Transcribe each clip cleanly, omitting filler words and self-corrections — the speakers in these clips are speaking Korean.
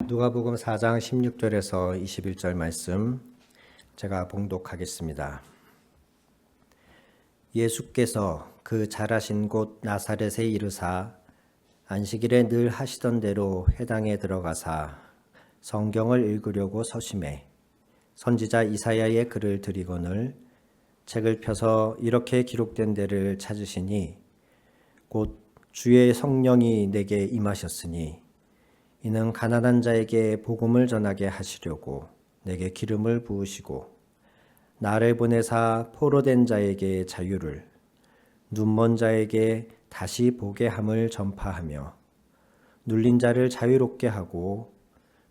누가복음 4장 16절에서 21절 말씀 제가 봉독하겠습니다. 예수께서 그 자라신 곳 나사렛에 이르사 안식일에 늘 하시던 대로 회당에 들어가사 성경을 읽으려고 서심해 선지자 이사야의 글을 들이거늘 책을 펴서 이렇게 기록된 데를 찾으시니 곧 주의 성령이 내게 임하셨으니 이는 가난한 자에게 복음을 전하게 하시려고 내게 기름을 부으시고 나를 보내사 포로된 자에게 자유를 눈먼 자에게 다시 보게 함을 전파하며 눌린 자를 자유롭게 하고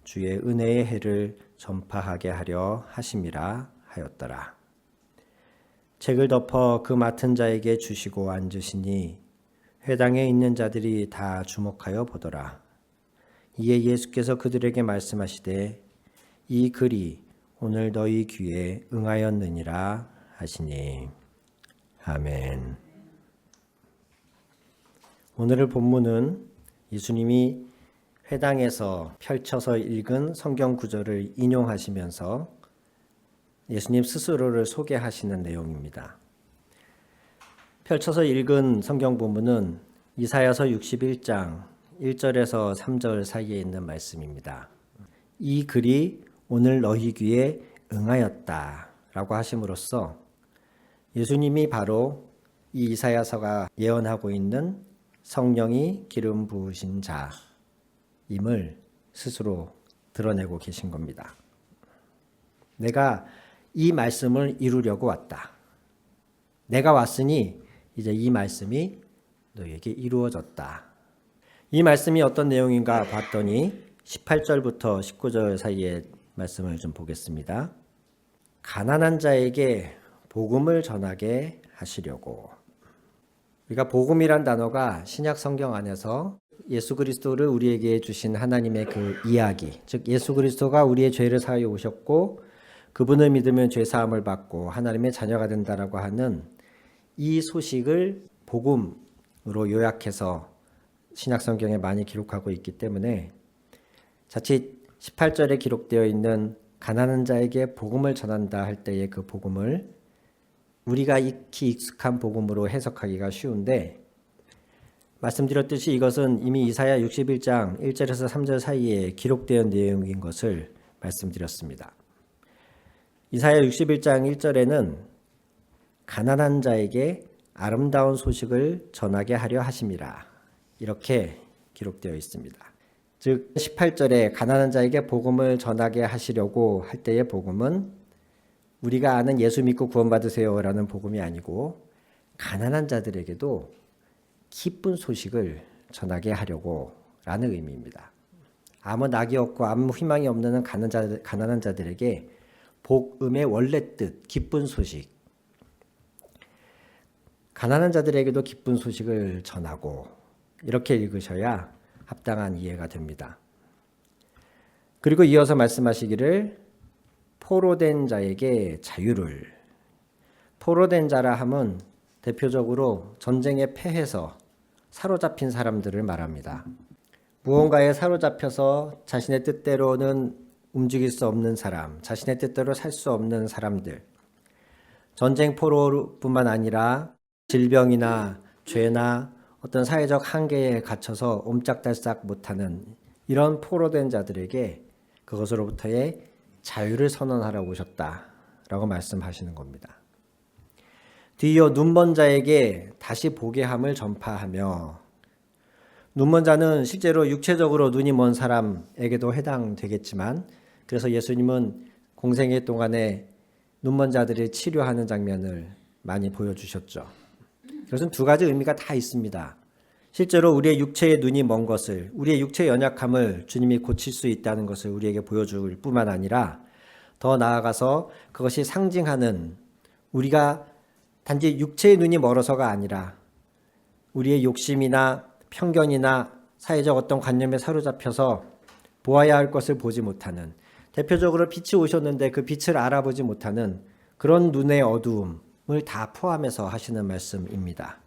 주의 은혜의 해를 전파하게 하려 하심이라 하였더라. 책을 덮어 그 맡은 자에게 주시고 앉으시니 회당에 있는 자들이 다 주목하여 보더라. 이에 예수께서 그들에게 말씀하시되 이 글이 오늘 너희 귀에 응하였느니라 하시니. 아멘. 오늘의 본문은 예수님이 회당에서 펼쳐서 읽은 성경 구절을 인용하시면서 예수님 스스로를 소개하시는 내용입니다. 펼쳐서 읽은 성경 본문은 이사야서 61장 1절에서 3절 사이에 있는 말씀입니다. 이 글이 오늘 너희 귀에 응하였다 라고 하심으로써 예수님이 바로 이 이사야서가 예언하고 있는 성령이 기름 부으신 자임을 스스로 드러내고 계신 겁니다. 내가 이 말씀을 이루려고 왔다. 내가 왔으니 이제 이 말씀이 너희에게 이루어졌다. 이 말씀이 어떤 내용인가 봤더니 18절부터 19절 사이의 말씀을 좀 보겠습니다. 가난한 자에게 복음을 전하게 하시려고. 우리가 복음이란 단어가 신약 성경 안에서 예수 그리스도를 우리에게 주신 하나님의 그 이야기, 즉 예수 그리스도가 우리의 죄를 사하여 오셨고 그분을 믿으면 죄 사함을 받고 하나님의 자녀가 된다라고 하는 이 소식을 복음으로 요약해서 신약 성경에 많이 기록하고 있기 때문에 자칫 18절에 기록되어 있는 가난한 자에게 복음을 전한다 할 때의 그 복음을 우리가 익히 익숙한 복음으로 해석하기가 쉬운데 말씀드렸듯이 이것은 이미 이사야 61장 1절에서 3절 사이에 기록되어 내용인 것을 말씀드렸습니다. 이사야 61장 1절에는 가난한 자에게 아름다운 소식을 전하게 하려 하심이라 이렇게 기록되어 있습니다. 즉 18절에 가난한 자에게 복음을 전하게 하시려고 할 때의 복음은 우리가 아는 예수 믿고 구원받으세요라는 복음이 아니고 가난한 자들에게도 기쁜 소식을 전하게 하려고 라는 의미입니다. 아무 낙이 없고 아무 희망이 없는 가난한 자들에게 복음의 원래 뜻, 기쁜 소식, 가난한 자들에게도 기쁜 소식을 전하고 이렇게 읽으셔야 합당한 이해가 됩니다. 그리고 이어서 말씀하시기를 포로된 자에게 자유를. 포로된 자라 함은 대표적으로 전쟁에 패해서 사로잡힌 사람들을 말합니다. 무언가에 사로잡혀서 자신의 뜻대로는 움직일 수 없는 사람, 자신의 뜻대로 살 수 없는 사람들, 전쟁 포로뿐만 아니라 질병이나 죄나 어떤 사회적 한계에 갇혀서 옴짝달싹 못하는 이런 포로된 자들에게 그것으로부터의 자유를 선언하라고 오셨다라고 말씀하시는 겁니다. 뒤이어 눈먼 자에게 다시 보게 함을 전파하며, 눈먼 자는 실제로 육체적으로 눈이 먼 사람에게도 해당되겠지만 그래서 예수님은 공생애 동안에 눈먼 자들을 치료하는 장면을 많이 보여주셨죠. 이것은 두 가지 의미가 다 있습니다. 실제로 우리의 육체의 눈이 먼 것을, 우리의 육체의 연약함을 주님이 고칠 수 있다는 것을 우리에게 보여줄 뿐만 아니라 더 나아가서 그것이 상징하는 우리가 단지 육체의 눈이 멀어서가 아니라 우리의 욕심이나 편견이나 사회적 어떤 관념에 사로잡혀서 보아야 할 것을 보지 못하는, 대표적으로 빛이 오셨는데 그 빛을 알아보지 못하는 그런 눈의 어두움을 다 포함해서 하시는 말씀입니다.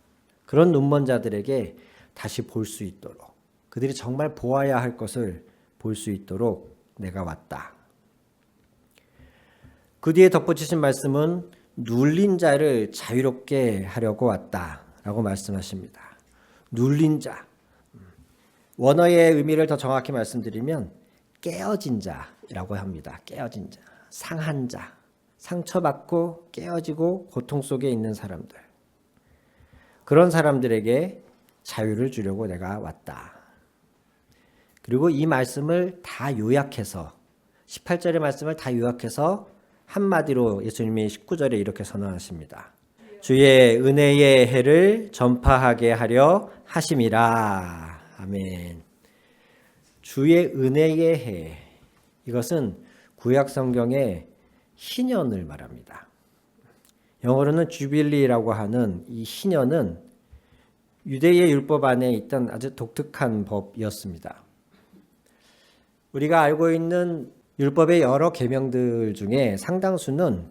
그런 눈먼 자들에게 다시 볼 수 있도록, 그들이 정말 보아야 할 것을 볼 수 있도록 내가 왔다. 그 뒤에 덧붙이신 말씀은 눌린 자를 자유롭게 하려고 왔다라고 말씀하십니다. 눌린 자. 원어의 의미를 더 정확히 말씀드리면 깨어진 자라고 합니다. 깨어진 자, 상한 자, 상처받고 깨어지고 고통 속에 있는 사람들. 그런 사람들에게 자유를 주려고 내가 왔다. 그리고 이 말씀을 다 요약해서 18절의 말씀을 다 요약해서 한마디로 예수님이 19절에 이렇게 선언하십니다. 주의 은혜의 해를 전파하게 하려 하심이라. 아멘. 주의 은혜의 해. 이것은 구약 성경의 희년을 말합니다. 영어로는 주빌리라고 하는 이 희년은 유대의 율법 안에 있던 아주 독특한 법이었습니다. 우리가 알고 있는 율법의 여러 계명들 중에 상당수는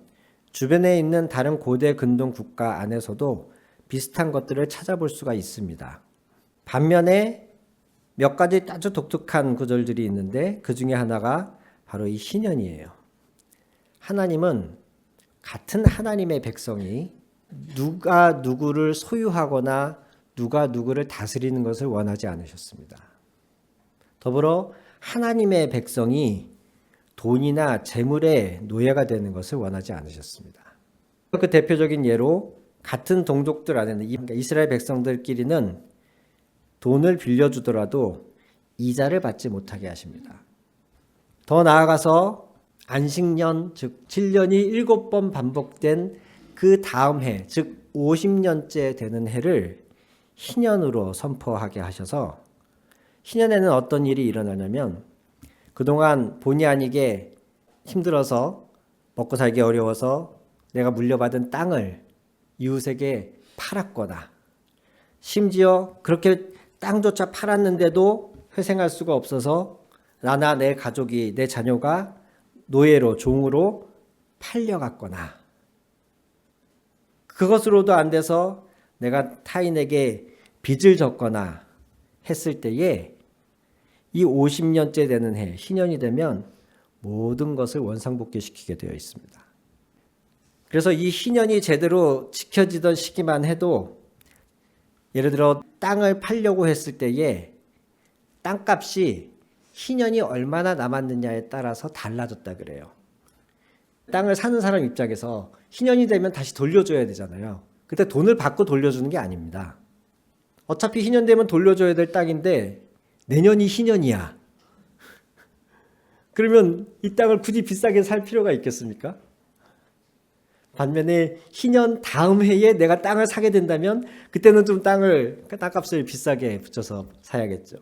주변에 있는 다른 고대 근동 국가 안에서도 비슷한 것들을 찾아볼 수가 있습니다. 반면에 몇 가지 아주 독특한 구절들이 있는데 그 중에 하나가 바로 이 희년이에요. 하나님은 같은 하나님의 백성이 누가 누구를 소유하거나 누가 누구를 다스리는 것을 원하지 않으셨습니다. 더불어 하나님의 백성이 돈이나 재물의 노예가 되는 것을 원하지 않으셨습니다. 그 대표적인 예로 같은 동족들 안에는 이스라엘 백성들끼리는 돈을 빌려주더라도 이자를 받지 못하게 하십니다. 더 나아가서 안식년, 즉 7년이 7번 반복된 그 다음 해, 즉 50년째 되는 해를 희년으로 선포하게 하셔서 희년에는 어떤 일이 일어나냐면 그동안 본의 아니게 힘들어서 먹고 살기 어려워서 내가 물려받은 땅을 이웃에게 팔았거나 심지어 그렇게 땅조차 팔았는데도 회생할 수가 없어서 나나 내 가족이 내 자녀가 노예로 종으로 팔려갔거나 그것으로도 안 돼서 내가 타인에게 빚을 졌거나 했을 때에 이 50년째 되는 해, 희년이 되면 모든 것을 원상복귀시키게 되어 있습니다. 그래서 이 희년이 제대로 지켜지던 시기만 해도 예를 들어 땅을 팔려고 했을 때에 땅값이 희년이 얼마나 남았느냐에 따라서 달라졌다 그래요. 땅을 사는 사람 입장에서 희년이 되면 다시 돌려줘야 되잖아요. 그때 돈을 받고 돌려주는 게 아닙니다. 어차피 희년 되면 돌려줘야 될 땅인데 내년이 희년이야. 그러면 이 땅을 굳이 비싸게 살 필요가 있겠습니까? 반면에 희년 다음 해에 내가 땅을 사게 된다면 그때는 좀 땅값을 비싸게 붙여서 사야겠죠.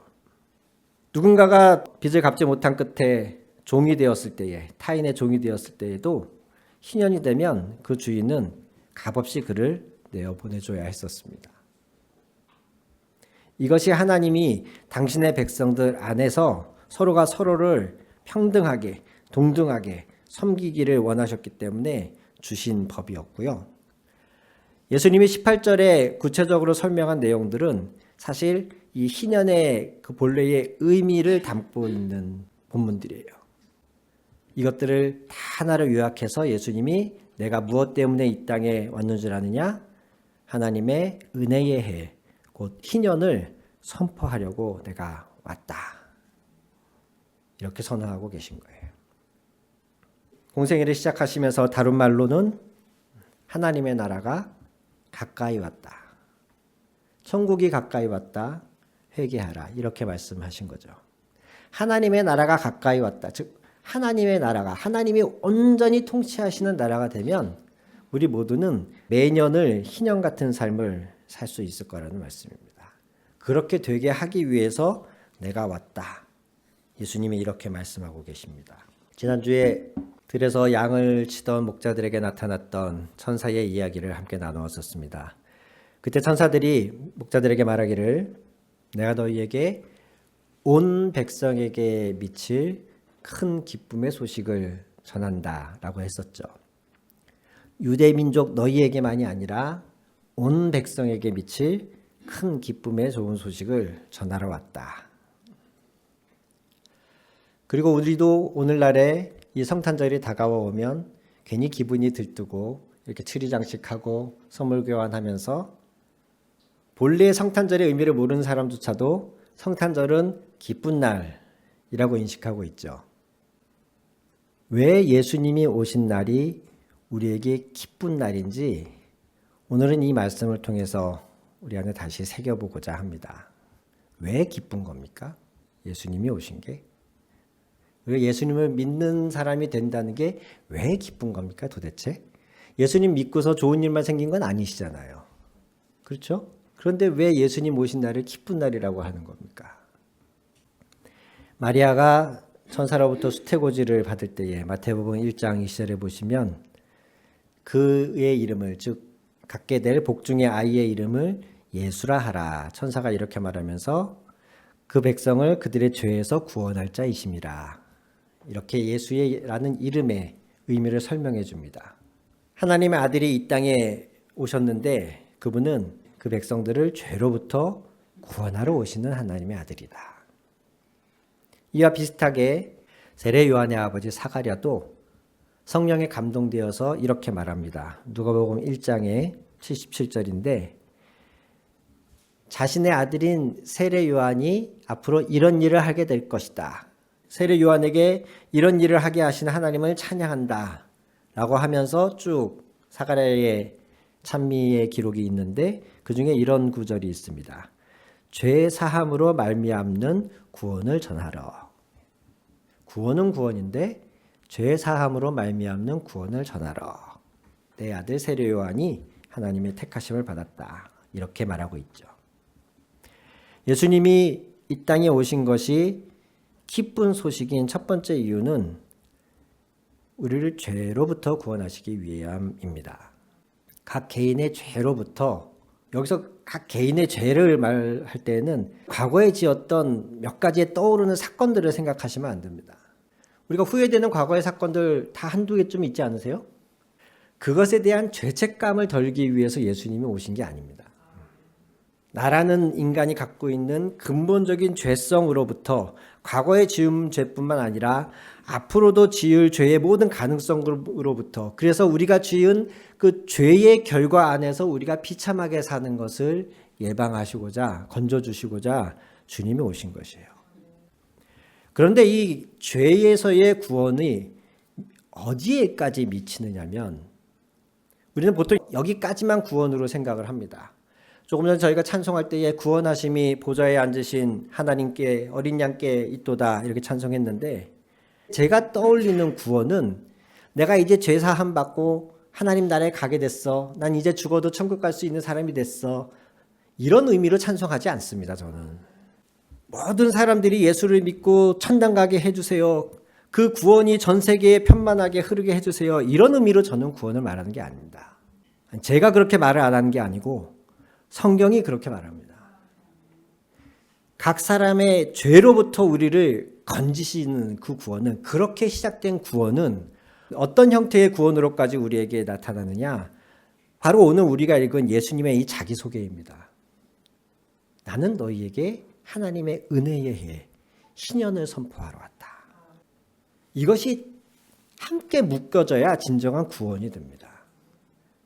누군가가 빚을 갚지 못한 끝에 종이 되었을 때에, 타인의 종이 되었을 때에도 희년이 되면 그 주인은 값없이 그를 내어보내줘야 했었습니다. 이것이 하나님이 당신의 백성들 안에서 서로가 서로를 평등하게, 동등하게 섬기기를 원하셨기 때문에 주신 법이었고요. 예수님이 18절에 구체적으로 설명한 내용들은 사실 이 희년의 그 본래의 의미를 담고 있는 본문들이에요. 이것들을 다 하나로 요약해서 예수님이 내가 무엇 때문에 이 땅에 왔는 줄 아느냐? 하나님의 은혜의 해, 곧 희년을 선포하려고 내가 왔다. 이렇게 선언하고 계신 거예요. 공생애를 시작하시면서 다른 말로는 하나님의 나라가 가까이 왔다. 천국이 가까이 왔다. 회개하라. 이렇게 말씀하신 거죠. 하나님의 나라가 가까이 왔다. 즉 하나님의 나라가 하나님이 온전히 통치하시는 나라가 되면 우리 모두는 매년을 희년 같은 삶을 살 수 있을 거라는 말씀입니다. 그렇게 되게 하기 위해서 내가 왔다. 예수님이 이렇게 말씀하고 계십니다. 지난주에 들에서 양을 치던 목자들에게 나타났던 천사의 이야기를 함께 나누었었습니다. 그때 천사들이 목자들에게 말하기를 내가 너희에게 온 백성에게 미칠 큰 기쁨의 소식을 전한다 라고 했었죠. 유대민족 너희에게만이 아니라 온 백성에게 미칠 큰 기쁨의 좋은 소식을 전하러 왔다. 그리고 우리도 오늘날에 이 성탄절이 다가오면 괜히 기분이 들뜨고 이렇게 트리 장식하고 선물 교환하면서 본래 성탄절의 의미를 모르는 사람조차도 성탄절은 기쁜 날이라고 인식하고 있죠. 왜 예수님이 오신 날이 우리에게 기쁜 날인지 오늘은 이 말씀을 통해서 우리 안에 다시 새겨보고자 합니다. 왜 기쁜 겁니까? 예수님이 오신 게? 왜 예수님을 믿는 사람이 된다는 게 왜 기쁜 겁니까 도대체? 예수님 믿고서 좋은 일만 생긴 건 아니시잖아요. 그렇죠? 그런데 왜 예수님 오신 날을 기쁜 날이라고 하는 겁니까? 마리아가 천사로부터 수태고지를 받을 때에 마태복음 1장 2절에 보시면 그의 이름을 즉 갖게 될 복중의 아이의 이름을 예수라 하라. 천사가 이렇게 말하면서 그 백성을 그들의 죄에서 구원할 자이심이라. 이렇게 예수라는 이름의 의미를 설명해 줍니다. 하나님의 아들이 이 땅에 오셨는데 그분은 그 백성들을 죄로부터 구원하러 오시는 하나님의 아들이다. 이와 비슷하게 세례 요한의 아버지 사가랴도 성령에 감동되어서 이렇게 말합니다. 누가복음 1장의 77절인데 자신의 아들인 세례 요한이 앞으로 이런 일을 하게 될 것이다. 세례 요한에게 이런 일을 하게 하신 하나님을 찬양한다 라고 하면서 쭉 사가랴의 찬미의 기록이 있는데 그중에 이런 구절이 있습니다. 죄 사함으로 말미암는 구원을 전하러. 구원은 구원인데 죄 사함으로 말미암는 구원을 전하러. 내 아들 세례 요한이 하나님의 택하심을 받았다. 이렇게 말하고 있죠. 예수님이 이 땅에 오신 것이 기쁜 소식인 첫 번째 이유는 우리를 죄로부터 구원하시기 위함입니다. 각 개인의 죄로부터, 여기서 각 개인의 죄를 말할 때는 과거에 지었던 몇 가지의 떠오르는 사건들을 생각하시면 안 됩니다. 우리가 후회되는 과거의 사건들 다 한두 개쯤 있지 않으세요? 그것에 대한 죄책감을 덜기 위해서 예수님이 오신 게 아닙니다. 나라는 인간이 갖고 있는 근본적인 죄성으로부터 과거에 지은 죄뿐만 아니라 앞으로도 지을 죄의 모든 가능성으로부터, 그래서 우리가 지은 그 죄의 결과 안에서 우리가 비참하게 사는 것을 예방하시고자, 건져주시고자 주님이 오신 것이에요. 그런데 이 죄에서의 구원이 어디에까지 미치느냐면 우리는 보통 여기까지만 구원으로 생각을 합니다. 조금 전 저희가 찬송할 때에 구원하심이 보좌에 앉으신 하나님께 어린 양께 있도다 이렇게 찬송했는데, 제가 떠올리는 구원은 내가 이제 죄 사함 받고 하나님 나라에 가게 됐어, 난 이제 죽어도 천국 갈 수 있는 사람이 됐어, 이런 의미로 찬송하지 않습니다. 저는 모든 사람들이 예수를 믿고 천당 가게 해주세요, 그 구원이 전 세계에 편만하게 흐르게 해주세요, 이런 의미로 저는 구원을 말하는 게 아닙니다. 제가 그렇게 말을 안 하는 게 아니고 성경이 그렇게 말합니다. 각 사람의 죄로부터 우리를 건지시는 그 구원은, 그렇게 시작된 구원은 어떤 형태의 구원으로까지 우리에게 나타나느냐, 바로 오늘 우리가 읽은 예수님의 이 자기소개입니다. 나는 너희에게 하나님의 은혜의 해 신년을 선포하러 왔다. 이것이 함께 묶여져야 진정한 구원이 됩니다.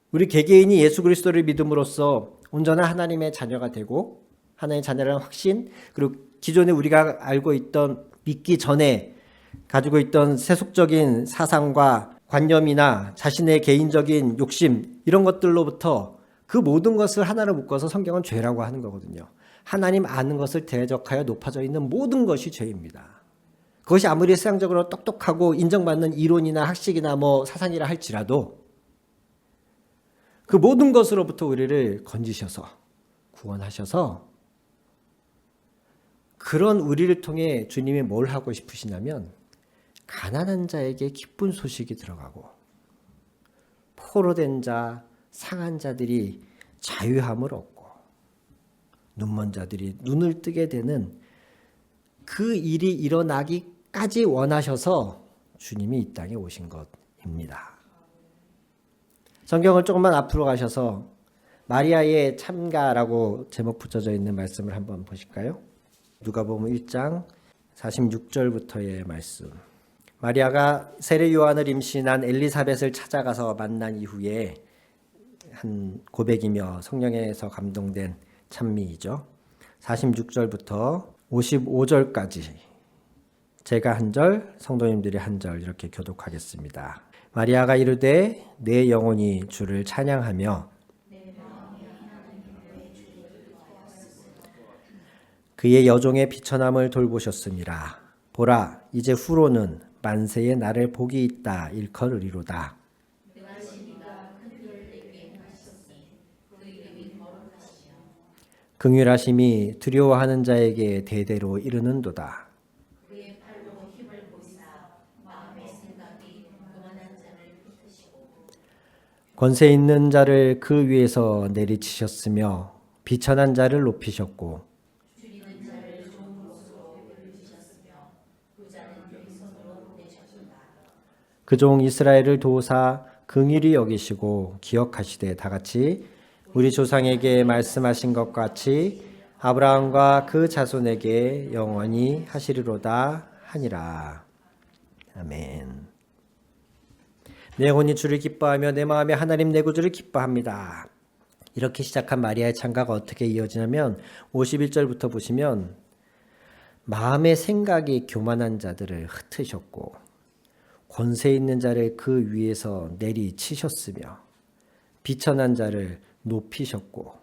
우리 개개인이 예수 그리스도를 믿음으로써 온전한 하나님의 자녀가 되고 하나님의 자녀라는 확신, 그리고 기존에 우리가 알고 있던 믿기 전에 가지고 있던 세속적인 사상과 관념이나 자신의 개인적인 욕심, 이런 것들로부터 그 모든 것을 하나로 묶어서 성경은 죄라고 하는 거거든요. 하나님 아는 것을 대적하여 높아져 있는 모든 것이 죄입니다. 그것이 아무리 세상적으로 똑똑하고 인정받는 이론이나 학식이나 사상이라 할지라도 그 모든 것으로부터 우리를 건지셔서 구원하셔서, 그런 우리를 통해 주님이 뭘 하고 싶으시냐면 가난한 자에게 기쁜 소식이 들어가고 포로된 자, 상한 자들이 자유함을 얻고 눈먼 자들이 눈을 뜨게 되는 그 일이 일어나기까지 원하셔서 주님이 이 땅에 오신 것입니다. 성경을 조금만 앞으로 가셔서 마리아의 참가라고 제목 붙여져 있는 말씀을 한번 보실까요? 누가복음 1장 46절부터의 말씀. 마리아가 세례 요한을 임신한 엘리사벳을 찾아가서 만난 이후에 한 고백이며 성령에서 감동된 찬미이죠. 46절부터 55절까지 제가 한 절, 성도님들이 한 절 이렇게 교독하겠습니다. 마리아가 이르되 내 영혼이 주를 찬양하며 그의 여종의 비천함을 돌보셨습니다. 보라, 이제 후로는 만세에 나를 복이 있다 일컬으리로다. 긍휼하심이 두려워하는 자에게 대대로 이르는도다. 권세 있는 자를 그 위에서 내리치셨으며 비천한 자를 높이셨고 그 종 이스라엘을 도우사 긍휼히 여기시고 기억하시되 다같이 우리 조상에게 말씀하신 것 같이 아브라함과 그 자손에게 영원히 하시리로다 하니라. 아멘. 내 영혼이 주를 기뻐하며 내 마음에 하나님 내 구주를 기뻐합니다. 이렇게 시작한 마리아의 찬가가 어떻게 이어지냐면 51절부터 보시면 마음의 생각이 교만한 자들을 흩으셨고 권세 있는 자를 그 위에서 내리치셨으며 비천한 자를 높이셨고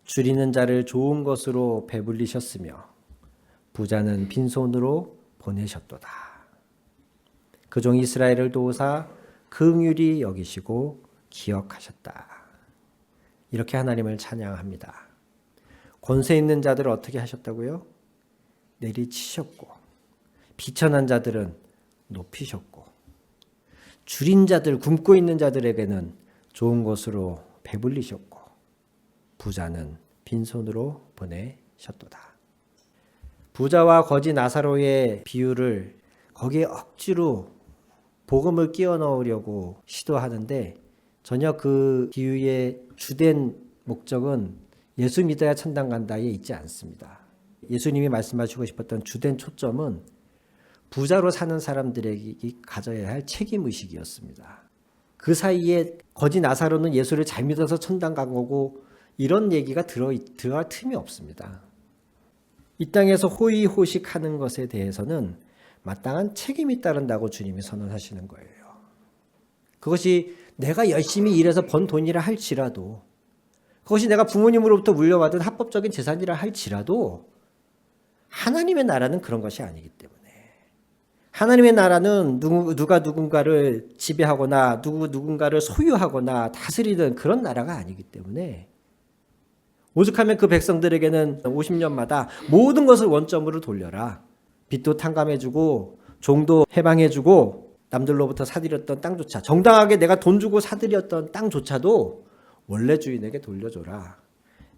줄이는 자를 좋은 것으로 배불리셨으며 부자는 빈손으로 보내셨도다. 그 종 이스라엘을 도우사 긍휼히 여기시고 기억하셨다. 이렇게 하나님을 찬양합니다. 권세 있는 자들을 어떻게 하셨다고요? 내리치셨고 비천한 자들은 높이셨고 줄인 자들, 굶고 있는 자들에게는 좋은 것으로 배불리셨고 부자는 빈손으로 보내셨도다. 부자와 거지 나사로의 비유를 거기에 억지로 복음을 끼워 넣으려고 시도하는데 전혀 그 비유의 주된 목적은 예수 믿어야 천당 간다에 있지 않습니다. 예수님이 말씀하시고 싶었던 주된 초점은 부자로 사는 사람들에게 가져야 할 책임의식이었습니다. 그 사이에 거지 나사로는 예수를 잘 믿어서 천당 간 거고 이런 얘기가 들어갈 틈이 없습니다. 이 땅에서 호의호식하는 것에 대해서는 마땅한 책임이 따른다고 주님이 선언하시는 거예요. 그것이 내가 열심히 일해서 번 돈이라 할지라도 그것이 내가 부모님으로부터 물려받은 합법적인 재산이라 할지라도 하나님의 나라는 그런 것이 아니기 때문에 하나님의 나라는 누가 누군가를 지배하거나 누군가를 소유하거나 다스리는 그런 나라가 아니기 때문에 오죽하면 그 백성들에게는 50년마다 모든 것을 원점으로 돌려라. 빚도 탕감해주고 종도 해방해주고 남들로부터 사들였던 땅조차 정당하게 내가 돈 주고 사들였던 땅조차도 원래 주인에게 돌려줘라.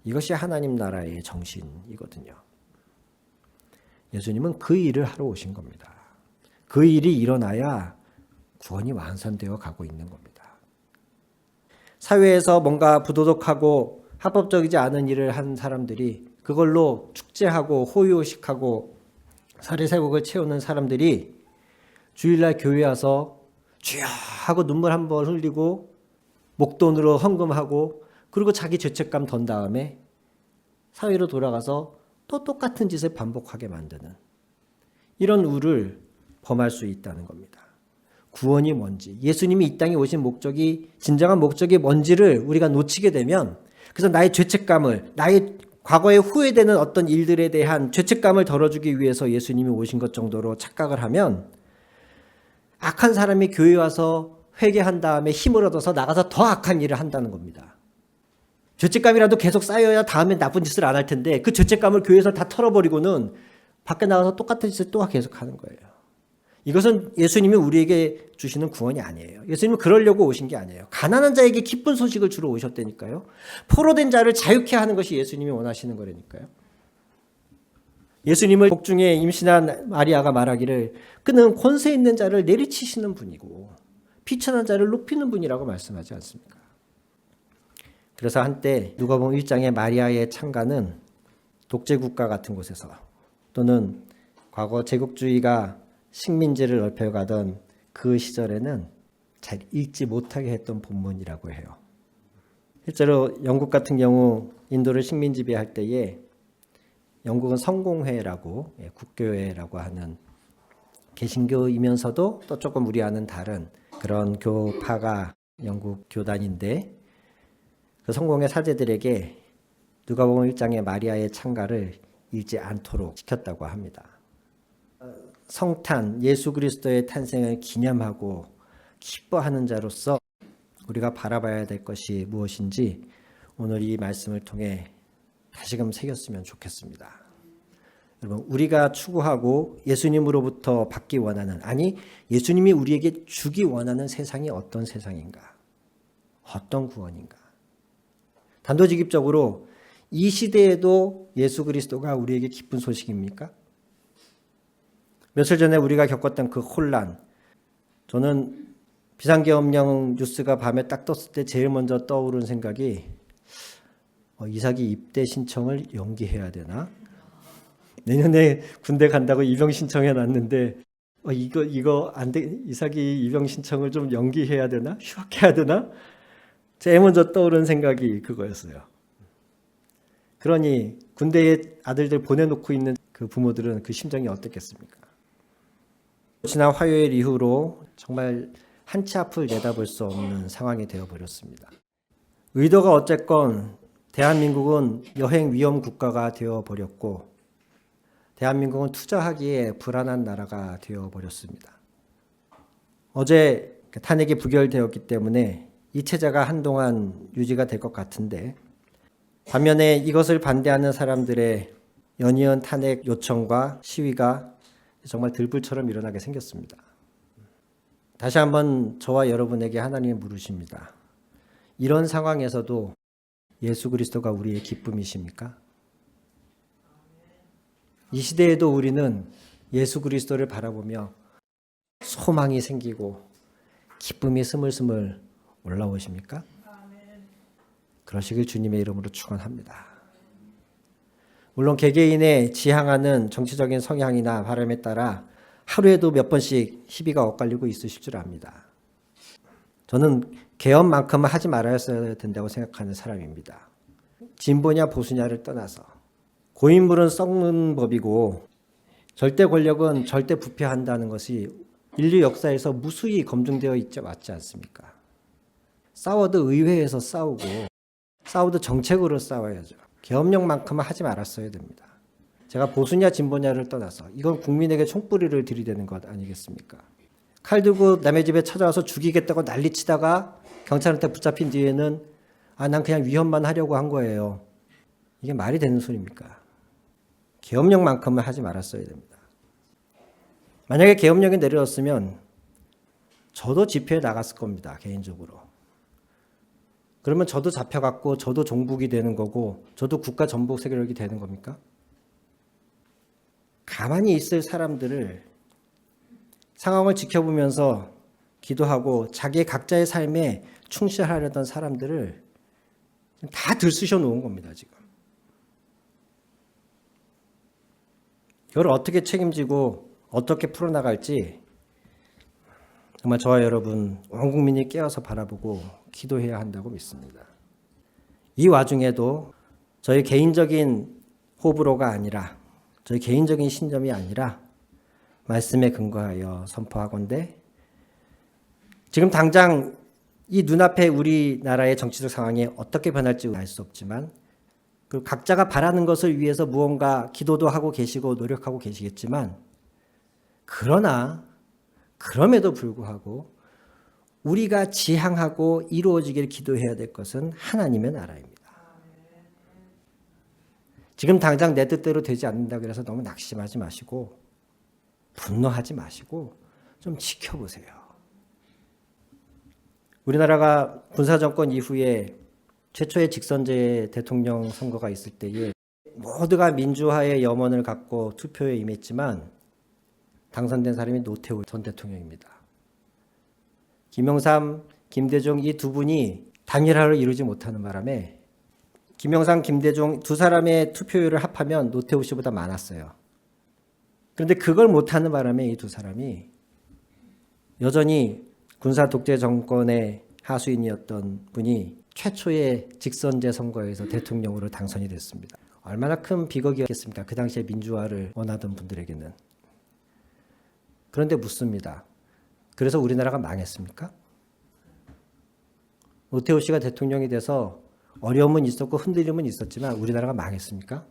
이것이 하나님 나라의 정신이거든요. 예수님은 그 일을 하러 오신 겁니다. 그 일이 일어나야 구원이 완성되어 가고 있는 겁니다. 사회에서 뭔가 부도덕하고 합법적이지 않은 일을 한 사람들이 그걸로 축제하고 호의호식하고 사리세곡을 채우는 사람들이 주일날 교회 와서 주여 하고 눈물 한 번 흘리고 목돈으로 헌금하고 그리고 자기 죄책감 던 다음에 사회로 돌아가서 또 똑같은 짓을 반복하게 만드는 이런 우를 범할 수 있다는 겁니다. 구원이 뭔지, 예수님이 이 땅에 오신 목적이 진정한 목적이 뭔지를 우리가 놓치게 되면 그래서 나의 죄책감을 나의 과거에 후회되는 어떤 일들에 대한 죄책감을 덜어주기 위해서 예수님이 오신 것 정도로 착각을 하면 악한 사람이 교회에 와서 회개한 다음에 힘을 얻어서 나가서 더 악한 일을 한다는 겁니다. 죄책감이라도 계속 쌓여야 다음에 나쁜 짓을 안 할 텐데 그 죄책감을 교회에서 다 털어버리고는 밖에 나가서 똑같은 짓을 또 계속하는 거예요. 이것은 예수님이 우리에게 주시는 구원이 아니에요. 예수님은 그러려고 오신 게 아니에요. 가난한 자에게 기쁜 소식을 주러 오셨다니까요. 포로된 자를 자유케 하는 것이 예수님이 원하시는 거라니까요. 예수님을 복중에 임신한 마리아가 말하기를 그는 권세 있는 자를 내리치시는 분이고 비천한 자를 높이는 분이라고 말씀하지 않습니까? 그래서 한때 누가복음 1장의 마리아의 창가는 독재국가 같은 곳에서 또는 과거 제국주의가 식민지를 넓혀가던 그 시절에는 잘 읽지 못하게 했던 본문이라고 해요. 실제로 영국 같은 경우 인도를 식민 지배할 때에 영국은 성공회라고 국교회라고 하는 개신교이면서도 또 조금 우리와는 다른 그런 교파가 영국 교단인데 그 성공회 사제들에게 누가복음 1장의 마리아의 창가를 읽지 않도록 시켰다고 합니다. 성탄 예수 그리스도의 탄생을 기념하고 기뻐하는 자로서 우리가 바라봐야 될 것이 무엇인지 오늘 이 말씀을 통해 다시금 새겼으면 좋겠습니다. 여러분, 우리가 추구하고 예수님으로부터 받기 원하는, 아니 예수님이 우리에게 주기 원하는 세상이 어떤 세상인가? 어떤 구원인가? 단도직입적으로 이 시대에도 예수 그리스도가 우리에게 기쁜 소식입니까? 며칠 전에 우리가 겪었던 그 혼란, 저는 비상계엄령 뉴스가 밤에 딱 떴을 때 제일 먼저 떠오른 생각이 이삭이 입대 신청을 연기해야 되나? 내년에 군대 간다고 입영 신청해 놨는데 이거 안 돼. 이삭이 입영 신청을 좀 연기해야 되나? 휴학해야 되나? 제일 먼저 떠오른 생각이 그거였어요. 그러니 군대에 아들들 보내놓고 있는 그 부모들은 그 심정이 어떻겠습니까? 지난 화요일 이후로 정말 한 치 앞을 내다볼 수 없는 상황이 되어버렸습니다. 의도가 어쨌건 대한민국은 여행 위험 국가가 되어버렸고 대한민국은 투자하기에 불안한 나라가 되어버렸습니다. 어제 탄핵이 부결되었기 때문에 이 체제가 한동안 유지가 될 것 같은데 반면에 이것을 반대하는 사람들의 연이은 탄핵 요청과 시위가 정말 들불처럼 일어나게 생겼습니다. 다시 한번 저와 여러분에게 하나님이 물으십니다. 이런 상황에서도 예수 그리스도가 우리의 기쁨이십니까? 이 시대에도 우리는 예수 그리스도를 바라보며 소망이 생기고 기쁨이 스물스물 올라오십니까? 그러시길 주님의 이름으로 축원합니다. 물론 개개인의 지향하는 정치적인 성향이나 바람에 따라 하루에도 몇 번씩 시비가 엇갈리고 있으실 줄 압니다. 저는 개헌만큼은 하지 말아야 된다고 생각하는 사람입니다. 진보냐 보수냐를 떠나서 고인물은 썩는 법이고 절대 권력은 절대 부패한다는 것이 인류 역사에서 무수히 검증되어 있지 맞지 않습니까? 싸워도 의회에서 싸우도 정책으로 싸워야죠. 계엄령만큼은 하지 말았어야 됩니다. 제가 보수냐 진보냐를 떠나서 이건 국민에게 총뿌리를 들이대는 것 아니겠습니까? 칼 들고 남의 집에 찾아와서 죽이겠다고 난리치다가 경찰한테 붙잡힌 뒤에는 난 그냥 위협만 하려고 한 거예요. 이게 말이 되는 소리입니까? 계엄령만큼은 하지 말았어야 됩니다. 만약에 계엄령이 내려졌으면 저도 집회에 나갔을 겁니다. 개인적으로. 그러면 저도 잡혀갔고 저도 종북이 되는 거고 저도 국가 전복 세력이 되는 겁니까? 가만히 있을 사람들을 상황을 지켜보면서 기도하고 자기의 각자의 삶에 충실하려던 사람들을 다 들쑤셔 놓은 겁니다. 지금. 이걸 어떻게 책임지고 어떻게 풀어나갈지 정말 저와 여러분 온 국민이 깨어서 바라보고 기도해야 한다고 믿습니다. 이 와중에도 저희 개인적인 호불호가 아니라 저희 개인적인 신념이 아니라 말씀에 근거하여 선포하건대 지금 당장 이 눈앞에 우리나라의 정치적 상황이 어떻게 변할지 알 수 없지만 그 각자가 바라는 것을 위해서 무언가 기도도 하고 계시고 노력하고 계시겠지만 그럼에도 불구하고 우리가 지향하고 이루어지기를 기도해야 될 것은 하나님의 나라입니다. 지금 당장 내 뜻대로 되지 않는다고 해서 너무 낙심하지 마시고 분노하지 마시고 좀 지켜보세요. 우리나라가 군사정권 이후에 최초의 직선제 대통령 선거가 있을 때에 모두가 민주화의 염원을 갖고 투표에 임했지만 당선된 사람이 노태우 전 대통령입니다. 김영삼, 김대중 이 두 분이 단일화를 이루지 못하는 바람에 김영삼, 김대중 두 사람의 투표율을 합하면 노태우 씨보다 많았어요. 그런데 그걸 못하는 바람에 이 두 사람이 여전히 군사 독재 정권의 하수인이었던 분이 최초의 직선제 선거에서 대통령으로 당선이 됐습니다. 얼마나 큰 비극이었겠습니까? 그 당시에 민주화를 원하던 분들에게는. 그런데 묻습니다. 그래서 우리나라가 망했습니까? 노태우 씨가 대통령이 돼서 어려움은 있었고 흔들림은 있었지만 우리나라가 망했습니까?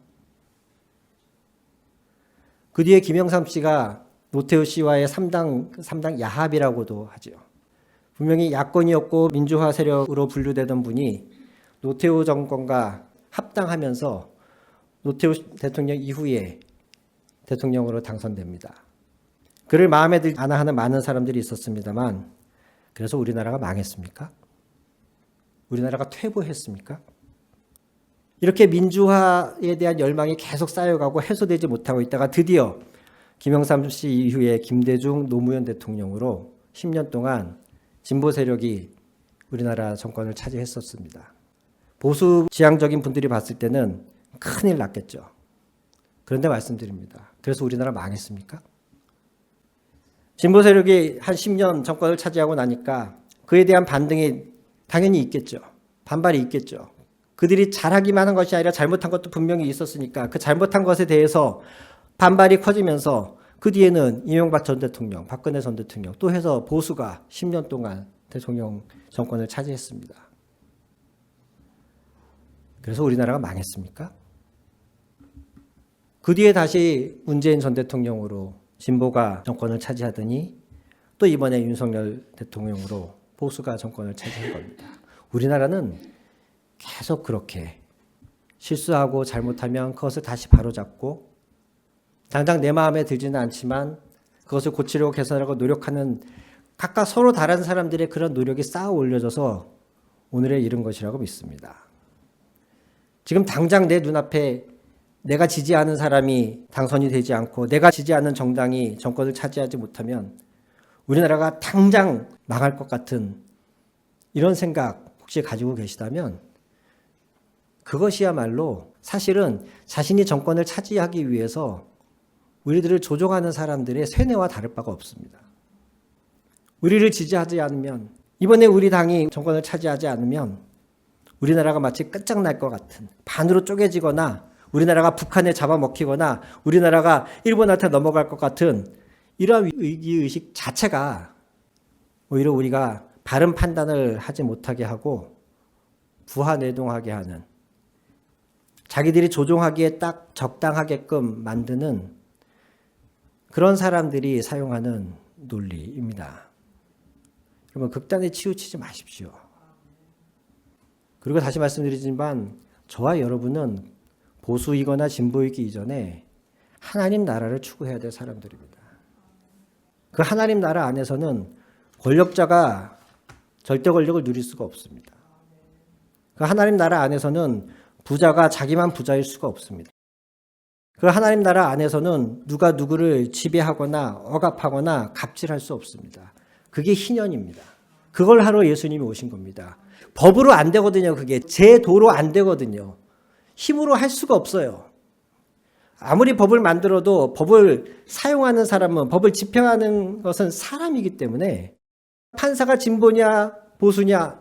그 뒤에 김영삼 씨가 노태우 씨와의 3당 야합이라고도 하죠. 분명히 야권이었고 민주화 세력으로 분류되던 분이 노태우 정권과 합당하면서 노태우 대통령 이후에 대통령으로 당선됩니다. 그를 마음에 들지 않아 하는 많은 사람들이 있었습니다만 그래서 우리나라가 망했습니까? 우리나라가 퇴보했습니까? 이렇게 민주화에 대한 열망이 계속 쌓여가고 해소되지 못하고 있다가 드디어 김영삼 씨 이후에 김대중 노무현 대통령으로 10년 동안 진보 세력이 우리나라 정권을 차지했었습니다. 보수 지향적인 분들이 봤을 때는 큰일 났겠죠. 그런데 말씀드립니다. 그래서 우리나라 망했습니까? 진보 세력이 한 10년 정권을 차지하고 나니까 그에 대한 반등이 당연히 있겠죠. 반발이 있겠죠. 그들이 잘하기만 한 것이 아니라 잘못한 것도 분명히 있었으니까 그 잘못한 것에 대해서 반발이 커지면서 그 뒤에는 이명박 전 대통령, 박근혜 전 대통령 또 해서 보수가 10년 동안 대통령 정권을 차지했습니다. 그래서 우리나라가 망했습니까? 그 뒤에 다시 문재인 전 대통령으로 진보가 정권을 차지하더니 또 이번에 윤석열 대통령으로 보수가 정권을 차지한 겁니다. 우리나라는 계속 그렇게 실수하고 잘못하면 그것을 다시 바로잡고 당장 내 마음에 들지는 않지만 그것을 고치려고 개선하려고 노력하는 각각 서로 다른 사람들의 그런 노력이 쌓아 올려져서 오늘에 이른 것이라고 믿습니다. 지금 당장 내 눈앞에 내가 지지하는 사람이 당선이 되지 않고 내가 지지하는 정당이 정권을 차지하지 못하면 우리나라가 당장 망할 것 같은 이런 생각 혹시 가지고 계시다면 그것이야말로 사실은 자신이 정권을 차지하기 위해서 우리들을 조종하는 사람들의 쇠뇌와 다를 바가 없습니다. 우리를 지지하지 않으면 이번에 우리 당이 정권을 차지하지 않으면 우리나라가 마치 끝장날 것 같은 반으로 쪼개지거나 우리나라가 북한에 잡아먹히거나 우리나라가 일본한테 넘어갈 것 같은 이러한 위기의식 자체가 오히려 우리가 바른 판단을 하지 못하게 하고 부하내동하게 하는 자기들이 조종하기에 딱 적당하게끔 만드는 그런 사람들이 사용하는 논리입니다. 여러분 극단에 치우치지 마십시오. 그리고 다시 말씀드리지만 저와 여러분은 보수이거나 진보이기 이전에 하나님 나라를 추구해야 될 사람들입니다. 그 하나님 나라 안에서는 권력자가 절대 권력을 누릴 수가 없습니다. 그 하나님 나라 안에서는 부자가 자기만 부자일 수가 없습니다. 그 하나님 나라 안에서는 누가 누구를 지배하거나 억압하거나 갑질할 수 없습니다. 그게 희년입니다. 그걸 하러 예수님이 오신 겁니다. 법으로 안 되거든요. 그게 제도로 안 되거든요. 힘으로 할 수가 없어요. 아무리 법을 만들어도 법을 사용하는 사람은 법을 집행하는 것은 사람이기 때문에 판사가 진보냐 보수냐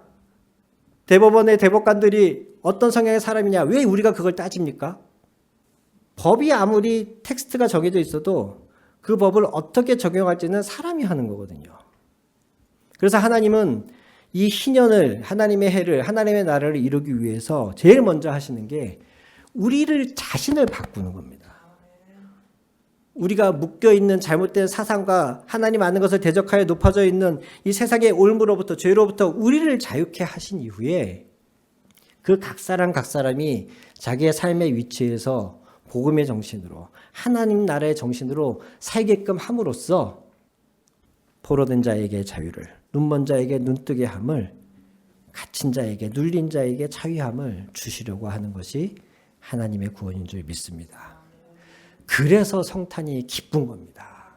대법원의 대법관들이 어떤 성향의 사람이냐 왜 우리가 그걸 따집니까? 법이 아무리 텍스트가 정해져 있어도 그 법을 어떻게 적용할지는 사람이 하는 거거든요. 그래서 하나님은 이 희년을 하나님의 해를 하나님의 나라를 이루기 위해서 제일 먼저 하시는 게 우리를 자신을 바꾸는 겁니다. 우리가 묶여있는 잘못된 사상과 하나님 아는 것을 대적하여 높아져 있는 이 세상의 올무로부터 죄로부터 우리를 자유케 하신 이후에 그 각 사람이 자기의 삶의 위치에서 복음의 정신으로 하나님 나라의 정신으로 살게끔 함으로써 포로된 자에게 자유를 눈먼 자에게 눈뜨게 함을 갇힌 자에게 눌린 자에게 자유함을 주시려고 하는 것이 하나님의 구원인 줄 믿습니다. 그래서 성탄이 기쁜 겁니다.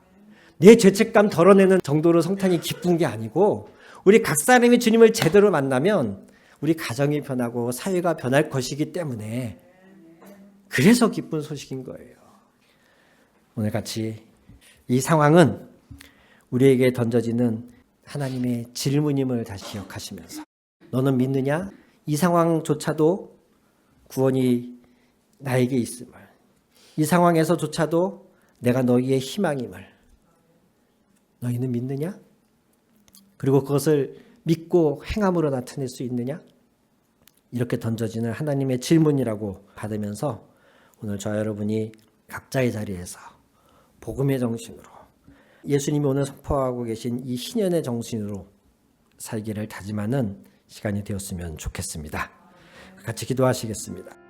내 죄책감 덜어내는 정도로 성탄이 기쁜 게 아니고 우리 각 사람이 주님을 제대로 만나면 우리 가정이 변하고 사회가 변할 것이기 때문에 그래서 기쁜 소식인 거예요. 오늘 같이 이 상황은 우리에게 던져지는 하나님의 질문임을 다시 기억하시면서 너는 믿느냐? 이 상황조차도 구원이 나에게 있음을, 이 상황에서조차도 내가 너희의 희망임을 너희는 믿느냐? 그리고 그것을 믿고 행함으로 나타낼 수 있느냐? 이렇게 던져지는 하나님의 질문이라고 받으면서 오늘 저와 여러분이 각자의 자리에서 복음의 정신으로 예수님이 오늘 선포하고 계신 이 희년의 정신으로 살기를 다짐하는 시간이 되었으면 좋겠습니다. 같이 기도하시겠습니다.